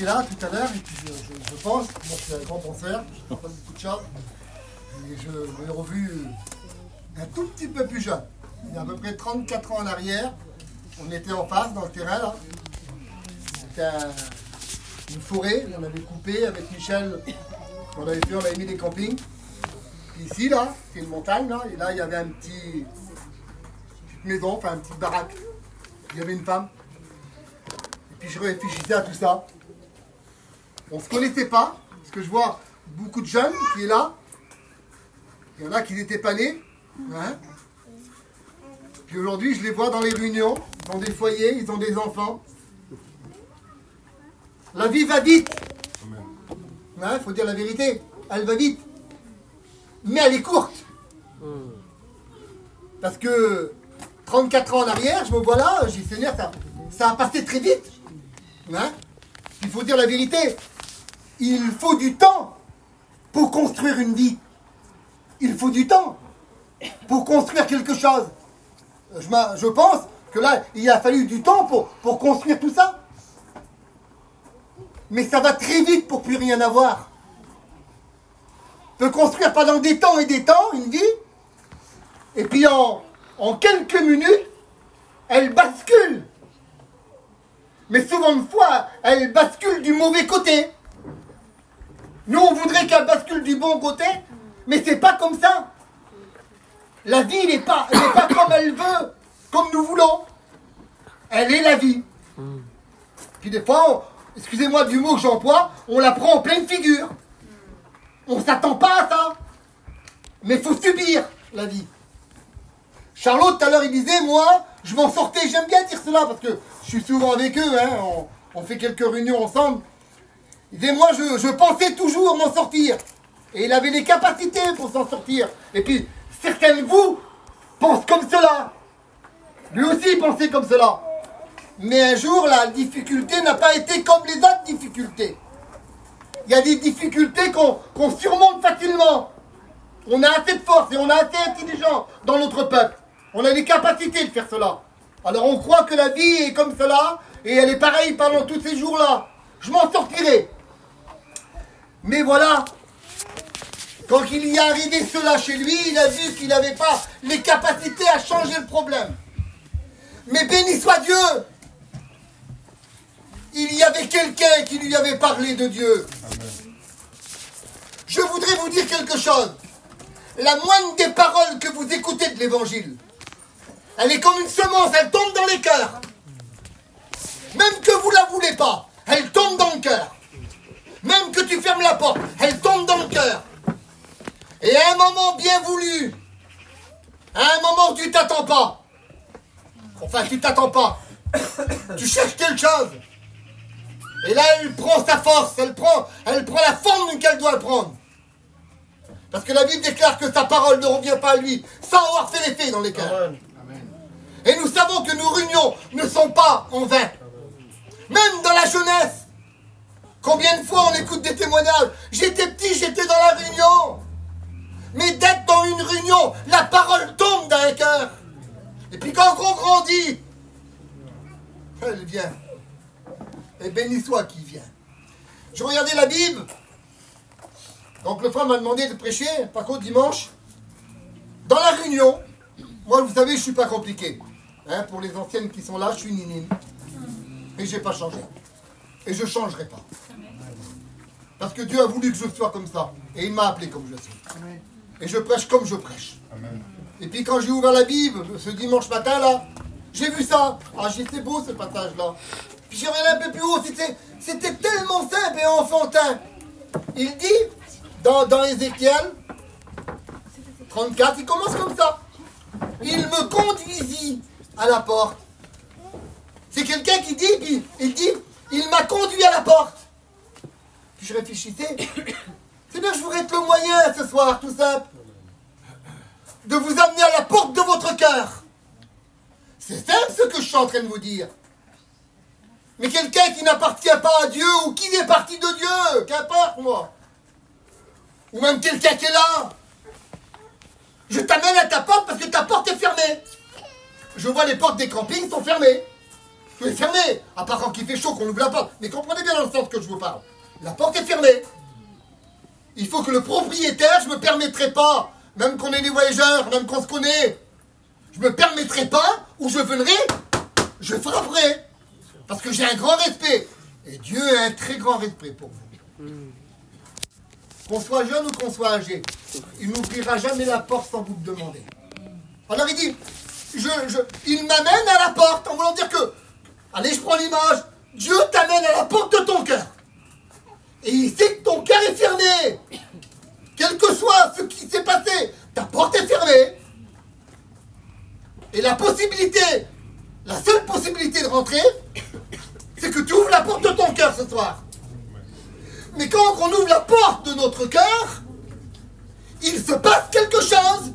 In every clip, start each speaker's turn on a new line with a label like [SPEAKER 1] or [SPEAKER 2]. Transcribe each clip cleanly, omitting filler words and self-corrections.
[SPEAKER 1] j'étais là tout à l'heure et puis je pense, moi je suis un grand penseur, je ne sais pas beaucoup de choses, et je l'ai revu un tout petit peu plus jeune. Il y a à peu près 34 ans en arrière, on était en face dans le terrain là. C'était une forêt, on avait coupé avec Michel, on avait mis des campings. Puis ici là, c'est une montagne là, et là il y avait une petite maison, enfin une petite baraque. Il y avait une femme. Et puis je réfléchissais à tout ça. On ne se connaissait pas, parce que je vois beaucoup de jeunes qui sont là. Il y en a qui n'étaient pas nés. Hein. Puis aujourd'hui, je les vois dans les réunions. Ils ont des foyers, ils ont des enfants. La vie va vite. Il faut dire la vérité. Elle va vite. Mais elle est courte. Parce que 34 ans en arrière, je me vois là, j'ai dit Seigneur, ça a passé très vite. Hein. Il faut dire la vérité. Il faut du temps pour construire une vie. Il faut du temps pour construire quelque chose. Je pense que là, il a fallu du temps pour construire tout ça. Mais ça va très vite pour plus rien avoir. On peut construire pendant des temps et des temps une vie, et puis en quelques minutes, elle bascule. Mais souvent de fois, elle bascule du mauvais côté. Nous, on voudrait qu'elle bascule du bon côté, mais c'est pas comme ça. La vie n'est pas comme elle veut, comme nous voulons. Elle est la vie. Puis des fois, excusez-moi du mot que j'emploie, on la prend en pleine figure. On ne s'attend pas à ça. Mais il faut subir la vie. Charlot, tout à l'heure, il disait, moi, je m'en sortais. J'aime bien dire cela parce que je suis souvent avec eux. Hein, on fait quelques réunions ensemble. Il disait, moi, je pensais toujours m'en sortir. Et il avait les capacités pour s'en sortir. Et puis, certains de vous pensent comme cela. Lui aussi, il pensait comme cela. Mais un jour, la difficulté n'a pas été comme les autres difficultés. Il y a des difficultés qu'on surmonte facilement. On a assez de force et on a assez intelligent dans notre peuple. On a les capacités de faire cela. Alors on croit que la vie est comme cela et elle est pareille pendant tous ces jours-là. Je m'en sortirai. Mais voilà, quand il y est arrivé cela chez lui, il a vu qu'il n'avait pas les capacités à changer le problème. Mais béni soit Dieu, il y avait quelqu'un qui lui avait parlé de Dieu. Amen. Je voudrais vous dire quelque chose. La moindre des paroles que vous écoutez de l'évangile, elle est comme une semence, elle tombe dans les cœurs. Même que vous ne la voulez pas, elle tombe dans le cœur. Même que tu fermes la porte, elle tombe dans le cœur. Et à un moment bien voulu, à un moment où tu t'attends pas, enfin tu t'attends pas, tu cherches quelque chose. Et là, elle prend sa force, elle prend la forme qu'elle doit prendre. Parce que la Bible déclare que sa parole ne revient pas à lui sans avoir fait l'effet dans les cœurs. Amen. Et nous savons que nos réunions ne sont pas en vain. Même dans la jeunesse. Combien de fois on écoute des témoignages? J'étais petit, j'étais dans la réunion. Mais d'être dans une réunion, la parole tombe dans un cœur. Et puis quand on grandit, elle vient. Et béni soit qui vient. Je regardais la Bible. Donc le frère m'a demandé de prêcher, par contre dimanche. Dans la réunion, moi vous savez, je ne suis pas compliqué. Hein, pour les anciennes qui sont là, je suis ninine. Et je n'ai pas changé. Et je ne changerai pas. Parce que Dieu a voulu que je sois comme ça. Et il m'a appelé comme je suis. Et je prêche comme je prêche. Et puis quand j'ai ouvert la Bible, ce dimanche matin là, j'ai vu ça. Ah, c'est beau ce passage là. Puis j'ai regardé un peu plus haut, c'était tellement simple et enfantin. Il dit, dans Ézéchiel 34, il commence comme ça. Il me conduisit à la porte. C'est quelqu'un qui dit, puis il dit, il m'a conduit à la porte. Puis je réfléchissais, c'est bien que je voudrais être le moyen ce soir, tout simple, de vous amener à la porte de votre cœur. C'est simple ce que je suis en train de vous dire. Mais quelqu'un qui n'appartient pas à Dieu ou qui est parti de Dieu, qu'importe moi. Ou même quelqu'un qui est là. Je t'amène à ta porte parce que ta porte est fermée. Je vois les portes des campings sont fermées. Tout est fermé, à part quand il fait chaud qu'on ouvre la porte. Mais comprenez bien dans le sens que je vous parle. La porte est fermée. Il faut que le propriétaire, je ne me permettrai pas, même qu'on est des voyageurs, même qu'on se connaît, je ne me permettrai pas, où je viendrai, je frapperai. Parce que j'ai un grand respect. Et Dieu a un très grand respect pour vous. Qu'on soit jeune ou qu'on soit âgé, il n'ouvrira jamais la porte sans vous le demander. Alors il dit, il m'amène à la porte, en voulant dire que, allez, je prends l'image, Dieu t'amène à la porte de ton cœur. Et il sait que ton cœur est fermé. Quel que soit ce qui s'est passé, ta porte est fermée. Et la seule possibilité de rentrer, c'est que tu ouvres la porte de ton cœur ce soir. Mais quand on ouvre la porte de notre cœur, il se passe quelque chose.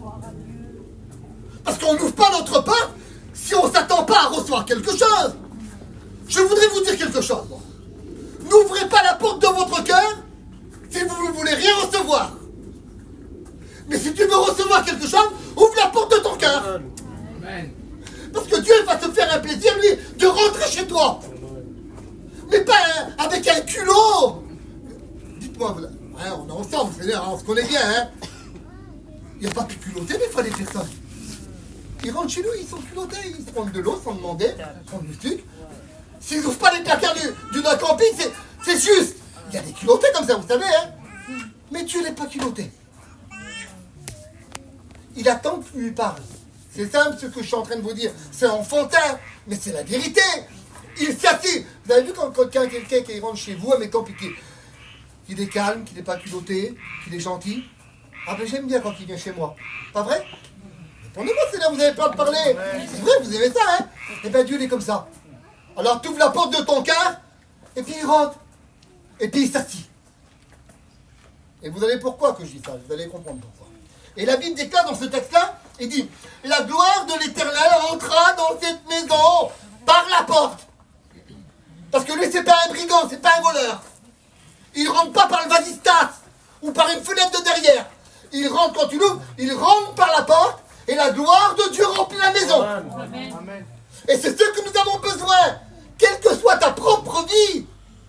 [SPEAKER 1] Parce qu'on n'ouvre pas notre porte si on ne s'attend pas à recevoir quelque chose. Je voudrais vous dire quelque chose. N'ouvrez pas la porte de votre cœur si vous ne voulez rien recevoir. Mais si tu veux recevoir quelque chose, ouvre la porte de ton cœur. Parce que Dieu va te faire un plaisir, lui, de rentrer chez toi. Mais pas avec un culot. Dites-moi, hein, on est ensemble, Seigneur, hein, on se connaît bien. Hein. Il n'y a pas plus culotté des fois les personnes. Ils rentrent chez nous, ils sont culottés, ils se prennent de l'eau sans demander, ils prennent du sucre. S'ils n'ouvrent pas les placards du camping, c'est juste. Il y a des culottés comme ça, vous savez, hein. Mais Dieu n'est pas culotté. Il attend que tu lui parles. C'est simple ce que je suis en train de vous dire. C'est enfantin, mais c'est la vérité. Il s'assied. Vous avez vu quand quelqu'un qui rentre chez vous, admettons, puis qu'il est calme, qu'il n'est pas culotté, qu'il est gentil. Ah ben j'aime bien quand il vient chez moi. Pas vrai? Répondez-moi, c'est là, vous avez peur de parler. C'est vrai, vous aimez ça, hein? Et bien Dieu il est comme ça. Alors tu ouvres la porte de ton cœur, et puis il rentre. Et puis il s'assit. Et vous allez pourquoi que je dis ça, vous allez comprendre pourquoi. Et la Bible déclare dans ce texte-là, il dit, la gloire de l'Éternel entra dans cette maison par la porte. Parce que lui, c'est pas un brigand, c'est pas un voleur. Il rentre pas par le vasistas ou par une fenêtre de derrière. Il rentre quand tu l'ouvres, il rentre par la porte et la gloire de Dieu remplit la maison. Amen. Et c'est ce que nous avons besoin, quelle que soit ta propre vie.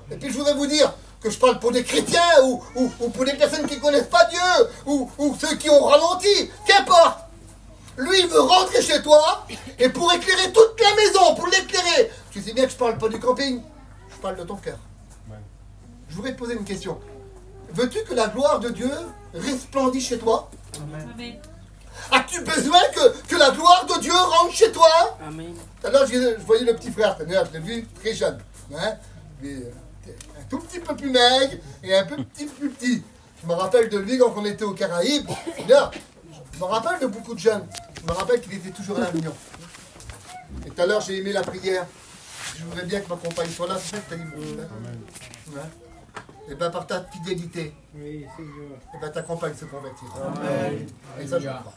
[SPEAKER 1] Et puis je voudrais vous dire que je parle pour des chrétiens ou pour des personnes qui ne connaissent pas Dieu ou ceux qui ont ralenti, qu'importe. Lui, il veut rentrer chez toi et pour éclairer toute la maison, pour l'éclairer. Tu sais bien que je ne parle pas du camping, je parle de ton cœur. Je voudrais te poser une question. Veux-tu que la gloire de Dieu resplendisse chez toi? Amen. As-tu besoin que la gloire de Dieu rentre chez toi? Amen. Alors je voyais le petit frère, je l'ai vu très jeune. Hein? Un tout petit peu plus maigre et un peu plus petit. Je me rappelle de lui quand on était aux Caraïbes. Je me rappelle de beaucoup de jeunes. Je me rappelle qu'il était toujours à la réunion. Et tout à l'heure, j'ai aimé la prière. Je voudrais bien que ma compagne soit là. C'est ça que tu as dit, mon frère. Ouais. Et bien, par ta fidélité, et bien, ta compagne se convertira. Amen. Et ça, je crois.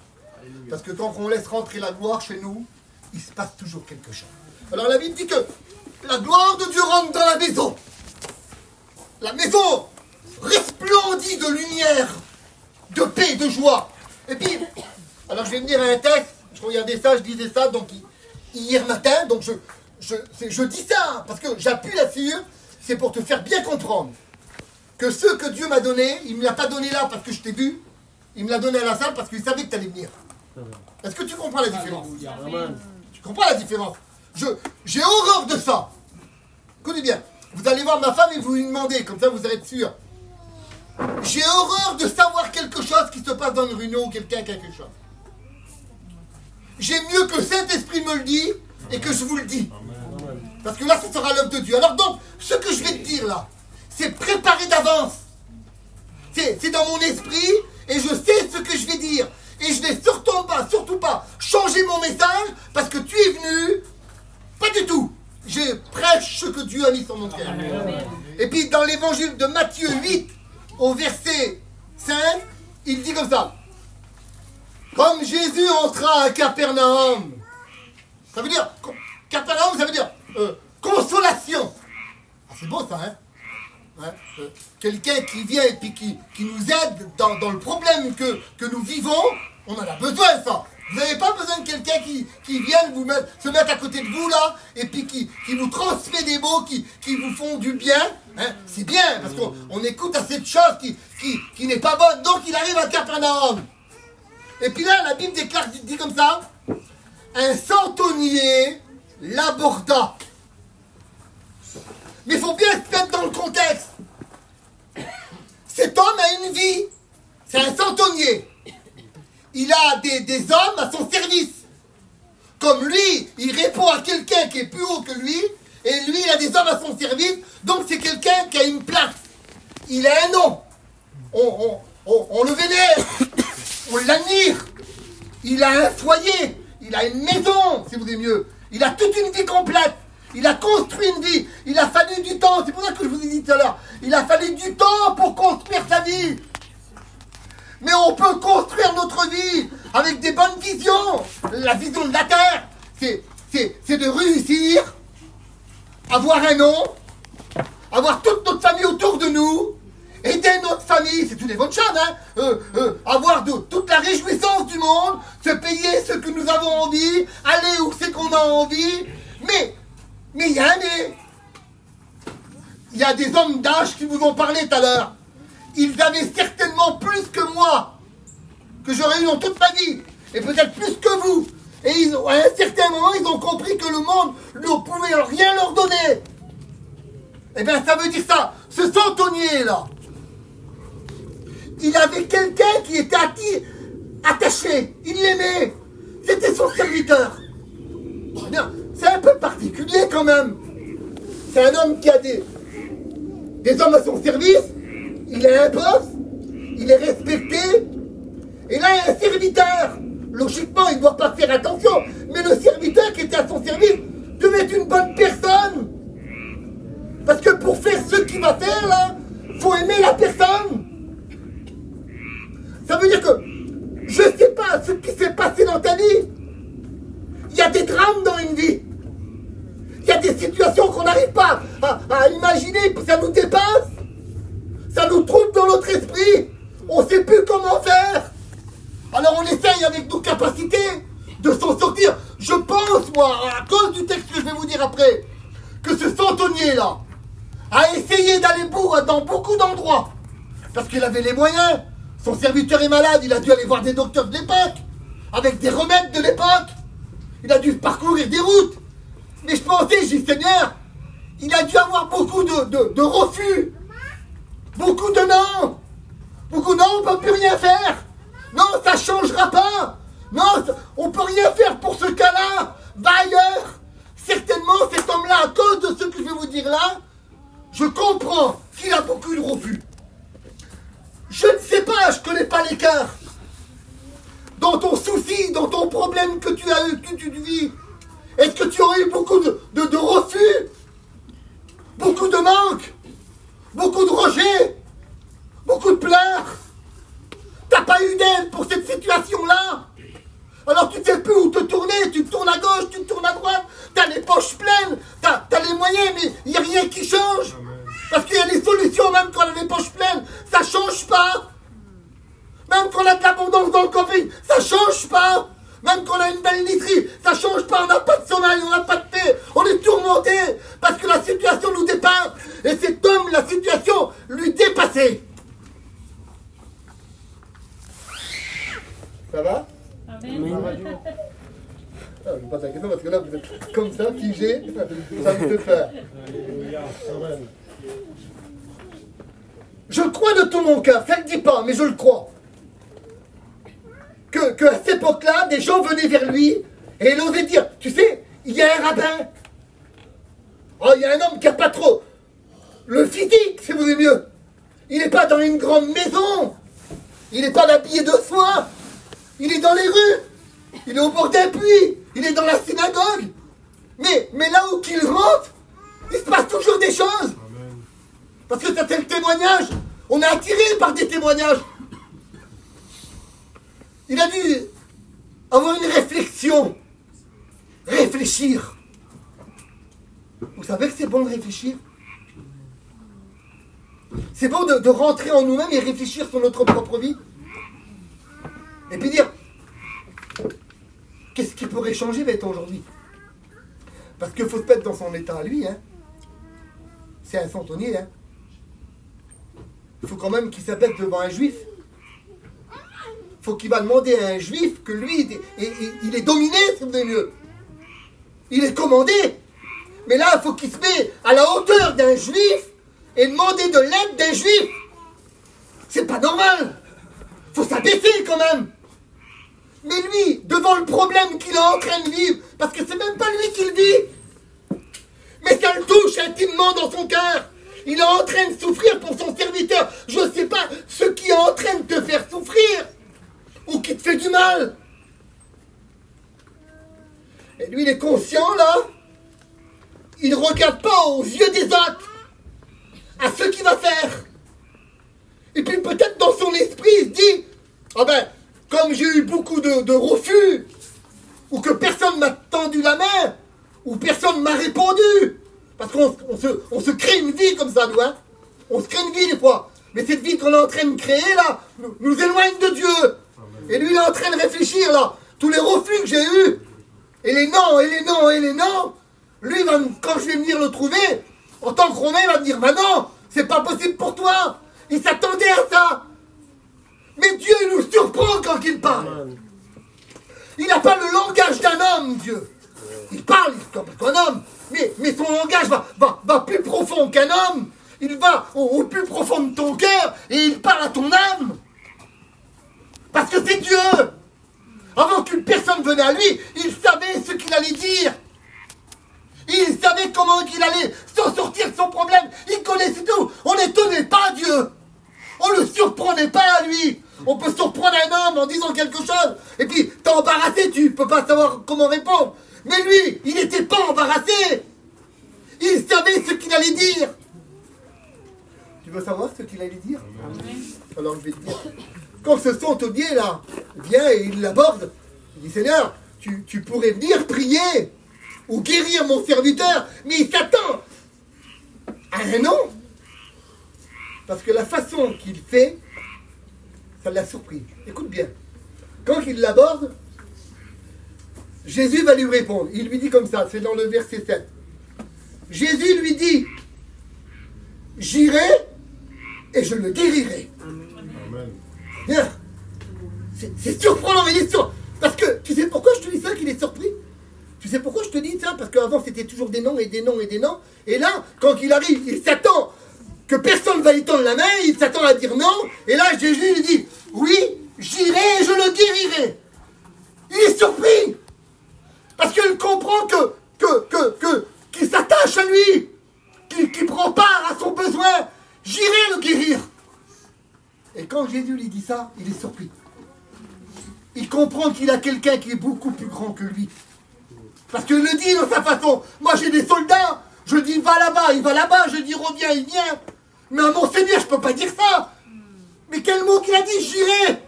[SPEAKER 1] Parce que quand on laisse rentrer la gloire chez nous, il se passe toujours quelque chose. Alors, la Bible dit que la gloire de Dieu rentre dans la maison. La maison resplendit de lumière, de paix, de joie. Et puis, alors je vais venir à un texte, je regardais ça, je disais ça, donc hier matin, donc je dis ça, parce que j'appuie là-dessus, c'est pour te faire bien comprendre que ce que Dieu m'a donné, il ne me l'a pas donné là parce que je t'ai vu, il me l'a donné à la salle parce qu'il savait que tu allais venir. Est-ce que tu comprends la différence? Tu comprends la différence? J'ai horreur de ça. Écoutez bien, vous allez voir ma femme et vous lui demandez, comme ça vous allez être sûr. J'ai horreur de savoir quelque chose qui se passe dans une réunion ou quelqu'un quelque chose. J'aime mieux que le Saint-Esprit me le dise et que je vous le dis. Parce que là, ce sera l'œuvre de Dieu. Alors donc, ce que je vais te dire là, c'est préparé d'avance. C'est dans mon esprit et je sais ce que je vais dire. Et je ne vais surtout pas changer mon message parce que tu es venu. Pas du tout. Je prêche ce que Dieu a mis sur mon cœur. Et puis dans l'évangile de Matthieu 8, au verset 5, il dit comme ça. Comme Jésus entra à Capernaum. Ça veut dire, Capernaum, ça veut dire consolation. Ah, c'est beau ça, hein, quelqu'un qui vient et puis qui nous aide dans le problème que nous vivons, on en a besoin ça. Vous n'avez pas besoin de quelqu'un qui vienne se mettre à côté de vous là, et puis qui vous transmet des mots qui vous font du bien. Hein. C'est bien, parce qu'on écoute à cette chose qui n'est pas bonne. Donc il arrive à Capernaum. Et puis là, la Bible dit comme ça, un centenier l'aborda. Mais il faut bien se mettre dans le contexte. Cet homme a une vie. C'est un centenier. Il a des hommes à son service. Comme lui, il répond à quelqu'un qui est plus haut que lui, et lui, il a des hommes à son service, donc c'est quelqu'un qui a une place. Il a un nom. On le vénère. On l'admire. Il a un foyer. Il a une maison, si vous voulez mieux. Il a toute une vie complète. Il a construit une vie. Il a fallu du temps. C'est pour ça que je vous ai dit tout à l'heure. Il a fallu du temps pour construire sa vie. Mais on peut construire notre vie avec des bonnes visions. La vision de la terre, c'est de réussir, avoir un nom, avoir toute notre famille autour de nous, aider notre famille, c'est une des bonnes choses, hein, avoir toute la réjouissance du monde, se payer ce que nous avons envie, aller où c'est qu'on a envie, mais il y a un mais. Il y a des hommes d'âge qui vous ont parlé tout à l'heure. Ils avaient certainement plus que moi, que j'aurais eu dans toute ma vie, et peut-être plus que vous. Et à un certain moment, ils ont compris que le monde ne pouvait rien leur donner. Eh bien, ça veut dire ça. Ce centenier-là, il avait quelqu'un qui était attaché. Il l'aimait. C'était son serviteur. C'est un peu particulier quand même. C'est un homme qui a des hommes à son service. Il a un poste, il est respecté, et là il y a un serviteur. Logiquement, il ne doit pas faire attention, mais le serviteur qui était à son service devait être une bonne personne. Parce que pour faire ce qu'il va faire là, il faut aimer la personne. Ça veut dire que, je ne sais pas ce qui s'est passé dans ta vie. Il y a des drames dans une vie. Il y a des situations qu'on n'arrive pas à imaginer, ça nous dépasse. Ça nous trouble dans notre esprit. On ne sait plus comment faire. Alors on essaye avec nos capacités de s'en sortir. Je pense, moi, à cause du texte que je vais vous dire après, que ce centenier-là a essayé d'aller dans beaucoup d'endroits. Parce qu'il avait les moyens. Son serviteur est malade, il a dû aller voir des docteurs de l'époque, avec des remèdes de l'époque. Il a dû parcourir des routes. Mais je pensais, j'ai dit, Seigneur, il a dû avoir beaucoup de refus. Beaucoup de non. Beaucoup non, on ne peut plus rien faire. Non, ça ne changera pas. Non, on ne peut rien faire pour ce cas-là. Va ailleurs. Certainement, cet homme-là, à cause de ce que je vais vous dire là, je comprends qu'il a beaucoup de refus. Je ne sais pas, je ne connais pas l'écart. Dans ton souci, dans ton problème que tu as eu, que tu vis, est-ce que tu aurais eu beaucoup de refus? Beaucoup de manques? Beaucoup de rejets, beaucoup de pleurs. T'as pas eu d'aide pour cette situation-là. Alors tu ne sais plus où te tourner, tu te tournes à gauche, tu te tournes à droite, t'as les poches pleines, t'as les moyens, mais il n'y a rien qui change. Parce qu'il y a les solutions, même quand on a les poches pleines, ça ne change pas. Même quand on a de l'abondance dans le camping, ça ne change pas. Même quand on a une belle literie, ça ne change pas, on n'a pas de sommeil, on n'a pas de paix, on est tourmenté parce que la situation nous dépasse. Et cet homme, la situation lui dépassait. Ça va? Amen. Ah, je pose la question parce que là vous êtes comme ça, figé, ça me fait peur. Je le crois de tout mon cœur, ça ne le dit pas, mais je le crois. Que à cette époque-là, des gens venaient vers lui et il osait dire, tu sais, il y a un rabbin. Oh, il y a un homme qui n'a pas trop le physique, si vous voulez mieux. Il n'est pas dans une grande maison. Il n'est pas habillé de soie. Il est dans les rues. Il est au bord d'un puits. Il est dans la synagogue. Mais là où qu'il rentre, il se passe toujours des choses. Parce que ça, c'est le témoignage. On est attiré par des témoignages. Il a dû avoir une réflexion. Réfléchir. Vous savez que c'est bon de réfléchir? C'est bon de rentrer en nous-mêmes et réfléchir sur notre propre vie. Et puis dire, qui pourrait changer va être aujourd'hui. Parce qu'il faut se mettre dans son état à lui. Hein. C'est un centenier. Hein. Il faut quand même qu'il s'abaisse devant un juif. Il faut qu'il va demander à un juif que lui, il est dominé, si vous voulez mieux. Il est commandé. Mais là, il faut qu'il se mette à la hauteur d'un juif et demander de l'aide d'un juif. C'est pas normal. Il faut s'abaisser quand même. Mais lui, devant le problème qu'il est en train de vivre, parce que c'est même pas lui qui le vit, mais ça le touche intimement dans son cœur. Il est en train de souffrir pour son serviteur. Je ne sais pas ce qui est en train de te faire souffrir ou qui te fait du mal. Et lui, il est conscient, là. Il ne regarde pas aux yeux des autres à ce qu'il va faire. Et puis peut-être dans son esprit, il se dit, ah ben, comme j'ai eu beaucoup de refus, ou que personne m'a tendu la main, ou personne m'a répondu, parce qu'on se crée une vie comme ça, nous, hein. On se crée une vie des fois. Mais cette vie qu'on est en train de créer, là, nous éloigne de Dieu. Et lui, il est en train de réfléchir, là. Tous les refus que j'ai eus, et les non, et les non, et les non, lui, quand je vais venir le trouver, en tant que Romain, il va me dire, bah non, c'est pas possible pour toi. Il s'attendait à ça. Mais Dieu nous surprend quand il parle. Il n'a pas le langage d'un homme, Dieu. Il parle comme un homme, mais son langage va plus profond qu'un homme. Il va au plus profond de ton cœur et il parle à ton âme. Parce que c'est Dieu. Avant qu'une personne venait à lui, il savait ce qu'il allait dire. Il savait comment il allait s'en sortir de son problème. Il connaissait tout. On n'étonnait pas Dieu. On ne le surprenait pas à lui. On peut surprendre un homme en disant quelque chose. Et puis, t'es embarrassé, tu ne peux pas savoir comment répondre. Mais lui, il n'était pas embarrassé. Il savait ce qu'il allait dire. Tu veux savoir ce qu'il allait dire? Alors je vais te dire. Quand ce centenier là vient et il l'aborde, il dit, Seigneur, tu pourrais venir prier ou guérir mon serviteur, mais il s'attend à un non. Parce que la façon qu'il fait, ça l'a surpris. Écoute bien. Quand il l'aborde, Jésus va lui répondre. Il lui dit comme ça, c'est dans le verset 7. Jésus lui dit, j'irai et je le guérirai. Amen. Bien. C'est surprenant, mais il est sûr. Parce que, tu sais pourquoi je te dis ça, qu'il est surpris? Tu sais pourquoi je te dis ça? Parce qu'avant, c'était toujours des noms et des noms et des noms. Et là, quand il arrive, il s'attend que personne ne va lui tendre la main, il s'attend à dire non. Et là, Jésus lui dit, oui, j'irai et je le guérirai. Il est surpris. Parce qu'il comprend qu'il s'attache à lui, qu'il prend part à son besoin. J'irai le guérir. Et quand Jésus lui dit ça, il est surpris. Il comprend qu'il a quelqu'un qui est beaucoup plus grand que lui. Parce qu'il le dit de sa façon. Moi j'ai des soldats, je dis va là-bas, il va là-bas, je dis reviens, il vient. Mais à mon Seigneur, je ne peux pas dire ça. Mais quel mot qu'il a dit, j'irai.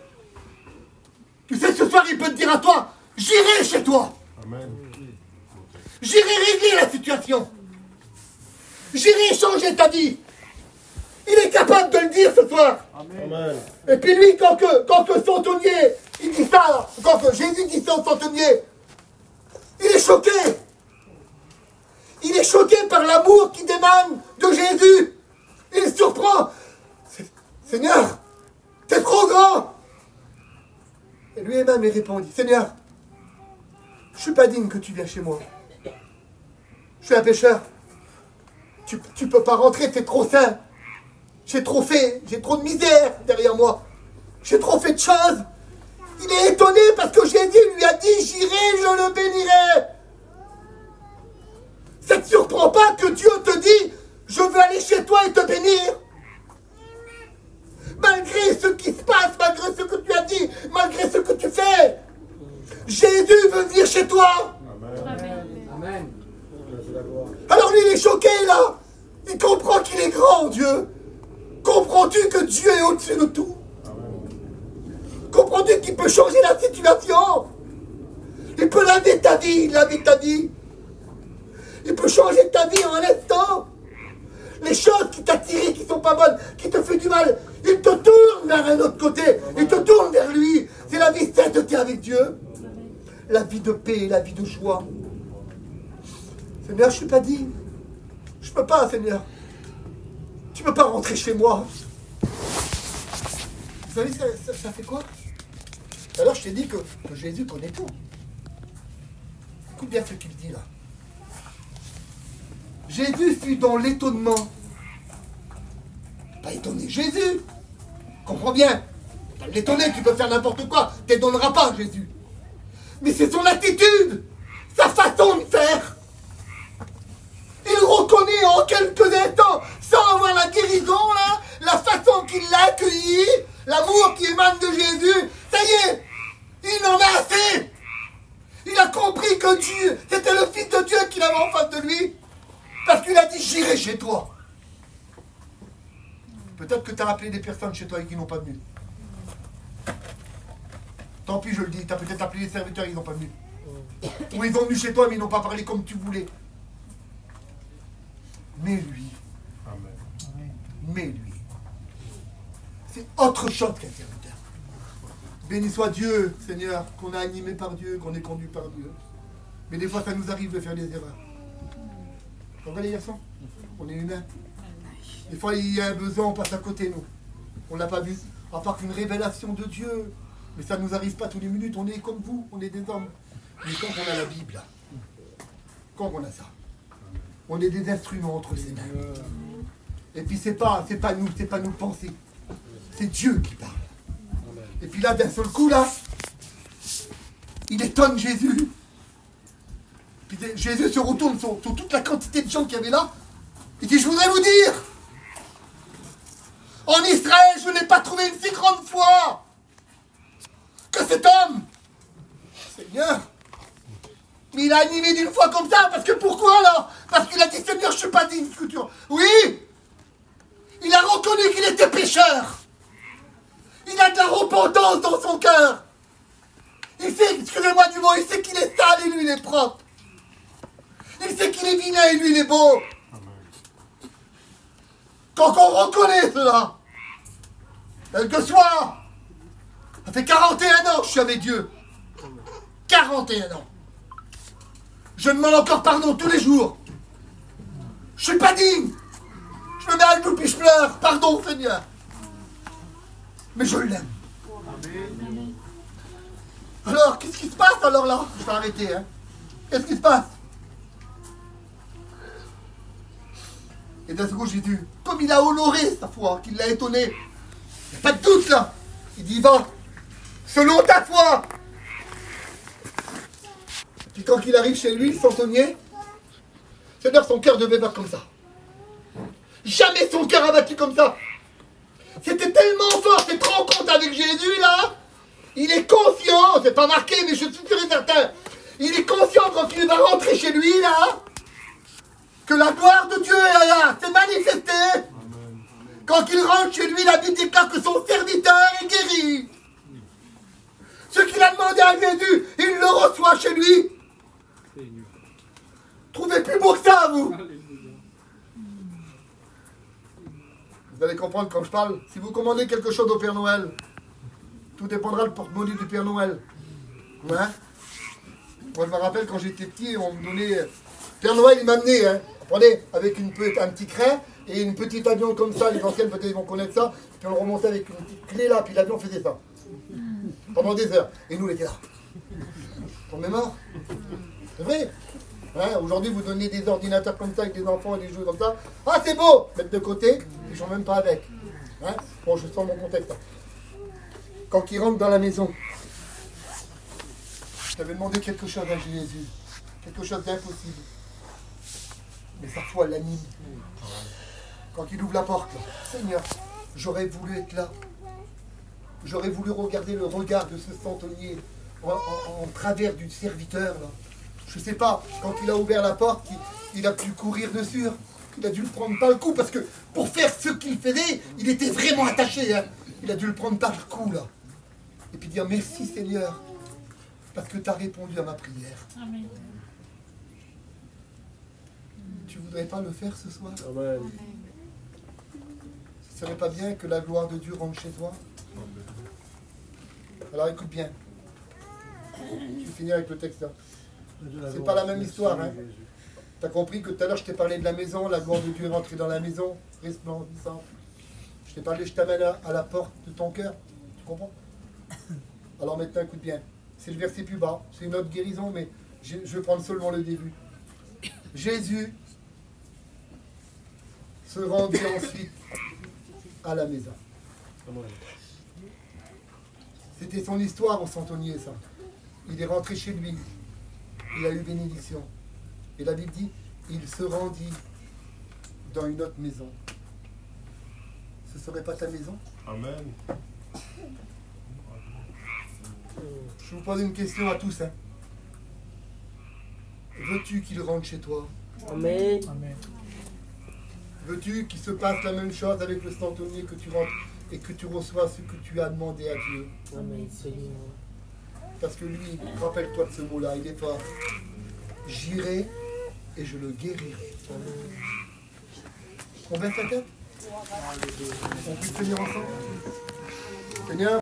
[SPEAKER 1] Tu sais, ce soir, il peut te dire à toi, j'irai chez toi. Amen. J'irai régler la situation. J'irai changer ta vie. Il est capable de le dire ce soir. Amen. Et puis lui, quand que centenier, il dit ça, quand que Jésus dit ça au centenier, il est choqué. Il est choqué par l'amour qui démane de Jésus. Il surprend. Seigneur, t'es trop grand. Et lui-même, il répondit, Seigneur, je ne suis pas digne que tu viennes chez moi. Je suis un pécheur. Tu peux pas rentrer, t'es trop saint. J'ai trop fait, j'ai trop de misère derrière moi. J'ai trop fait de choses. Il est étonné parce que Jésus lui a dit, j'irai, je le bénirai. Ça ne te surprend pas que Dieu te dit, je veux aller chez toi et te bénir. Malgré ce qui se passe, malgré ce que tu as dit, malgré ce que tu fais, Jésus veut venir chez toi. Amen. Amen. Alors lui, il est choqué là. Il comprend qu'il est grand, Dieu. Comprends-tu que Dieu est au-dessus de tout? Comprends-tu qu'il peut changer la situation? Il peut laver ta vie, Il peut changer ta vie en un instant. Les choses qui t'attirent, qui sont pas bonnes, qui te font du mal, il te tourne vers un autre côté. Il te tourne vers lui. C'est la vie sainte avec Dieu. la vie de paix et la vie de joie. Seigneur, je ne suis pas digne. Je ne peux pas, Seigneur. Tu ne peux pas rentrer chez moi. Vous savez, ça fait quoi? Alors je t'ai dit que Jésus connaît tout. Écoute bien ce qu'il dit là. Jésus fut dans l'étonnement. Pas étonné. Jésus, comprends bien. Pas l'étonner, tu peux faire n'importe quoi. Tu t'étonneras pas, Jésus. Mais c'est son attitude, sa façon de faire. Il reconnaît en quelques instants, sans avoir la guérison, là, la façon qu'il l'a accueilli, l'amour qui émane de Jésus. Ça y est, il en a assez. Il a compris que Dieu, c'était le Fils de Dieu qu'il avait en face de lui. Parce qu'il a dit, j'irai chez toi. Peut-être que tu as appelé des personnes chez toi et qui n'ont pas venu. Tant pis, je le dis, tu as peut-être appelé des serviteurs et ils n'ont pas venu. Ou ils ont venu chez toi mais ils n'ont pas parlé comme tu voulais. Mais lui, mais lui, c'est autre chose qu'un serviteur. Béni soit Dieu, Seigneur, qu'on est animé par Dieu, qu'on est conduit par Dieu. Mais des fois, ça nous arrive de faire des erreurs. Vous voyez les garçons? On est humains. Des fois, il y a un besoin, on passe à côté, nous. On ne l'a pas vu. À part qu'une révélation de Dieu. Mais ça ne nous arrive pas tous les minutes. On est comme vous, on est des hommes. Mais quand on a la Bible, là, quand on a ça, on est des instruments entre ses mains. Et puis c'est pas nous penser. C'est Dieu qui parle. Et puis là, d'un seul coup, là, il étonne Jésus. Puis Jésus se retourne sur toute la quantité de gens qu'il y avait là. Il dit, je voudrais vous dire, en Israël, je n'ai pas trouvé une si grande foi que cet homme. Seigneur, mais il a animé d'une foi comme ça, parce que pourquoi alors? Parce qu'il a dit, Seigneur, je ne suis pas digne de sculpture. Oui, il a reconnu qu'il était pécheur. Il a de la repentance dans son cœur. Il sait, excusez-moi du mot, il sait qu'il est sale et lui il est propre. Il sait qu'il est vilain et lui il est beau. Quand on reconnaît cela, quel que soit, ça fait 41 ans que je suis avec Dieu. 41 ans. Je demande encore pardon tous les jours. Je suis pas digne. Je me mets à genoux puis je pleure. Pardon, Seigneur. Mais je l'aime. Alors, qu'est-ce qui se passe alors là? Je vais arrêter, hein. Qu'est-ce qui se passe? Et d'un second, Jésus, comme il a honoré sa foi, qu'il l'a étonné, il n'y a pas de doute là. Il dit, va, selon ta foi. Puis quand il arrive chez lui, le centenier, c'est-à-dire son cœur devait battre comme ça. Jamais son cœur a battu comme ça. C'était tellement fort, cette rencontre avec Jésus là. Il est conscient, c'est pas marqué, mais je suis sûr et certain. Il est conscient quand il va rentrer chez lui là, que la gloire de Dieu s'est manifestée. Quand il rentre chez lui, la Bible déclare que son serviteur est guéri. Ce qu'il a demandé à Jésus, il le reçoit chez lui. Trouvez plus beau que ça, vous. Vous allez comprendre quand je parle. Si vous commandez quelque chose au Père Noël, tout dépendra du porte-monnaie du Père Noël. Ouais. Moi, je me rappelle quand j'étais petit, on me donnait... Père Noël, il m'a amené, hein, attendez, avec un petit craie et une petite avion comme ça. Les anciennes, peut-être, ils vont connaître ça. Puis on le remontait avec une petite clé là, puis l'avion faisait ça. Pendant des heures. Et nous, on était là. On est mort. C'est vrai. Hein, aujourd'hui, vous donnez des ordinateurs comme ça avec des enfants et des jeux comme ça. Ah, c'est beau. Mettre de côté, ils ne jouent même pas avec. Hein, bon, je sens mon contexte. Là. Quand il rentre dans la maison, j'avais demandé quelque chose à Jésus. Quelque chose d'impossible. Mais sa foi l'anime. Quand il ouvre la porte, là, Seigneur, j'aurais voulu être là. J'aurais voulu regarder le regard de ce centenier en travers du serviteur. Là. Je ne sais pas, quand il a ouvert la porte, il a pu courir dessus. Il a dû le prendre par le cou, parce que pour faire ce qu'il faisait, il était vraiment attaché. Hein. Il a dû le prendre par le cou, là. Et puis dire merci Seigneur, parce que tu as répondu à ma prière. Amen. Tu ne voudrais pas le faire ce soir? Amen. Ce ne serait pas bien que la gloire de Dieu rentre chez toi? Alors écoute bien. Je vais finir avec le texte. C'est pas la même histoire. Hein. Tu as compris que tout à l'heure, je t'ai parlé de la maison, la gloire de Dieu est rentrée dans la maison, resplendissante. Je t'ai parlé, je t'amène à la porte de ton cœur. Tu comprends? Alors maintenant, écoute bien. C'est le verset plus bas. C'est une autre guérison, mais je vais prendre seulement le début. Jésus se rendit ensuite à la maison. C'était son histoire au centenier, ça. Il est rentré chez lui. Il a eu bénédiction. Et la Bible dit, il se rendit dans une autre maison. Ce ne serait pas ta maison?
[SPEAKER 2] Amen.
[SPEAKER 1] Je vous pose une question à tous. Hein. Veux-tu qu'il rentre chez toi?
[SPEAKER 3] Amen.
[SPEAKER 1] Veux-tu qu'il se passe la même chose avec le centenier, que tu rentres et que tu reçois ce que tu as demandé à Dieu?
[SPEAKER 3] Amen, Seigneur.
[SPEAKER 1] Parce que lui, rappelle-toi de ce mot-là, il est fort. J'irai et je le guérirai. On baisse la tête? On peut tenir ensemble? Seigneur.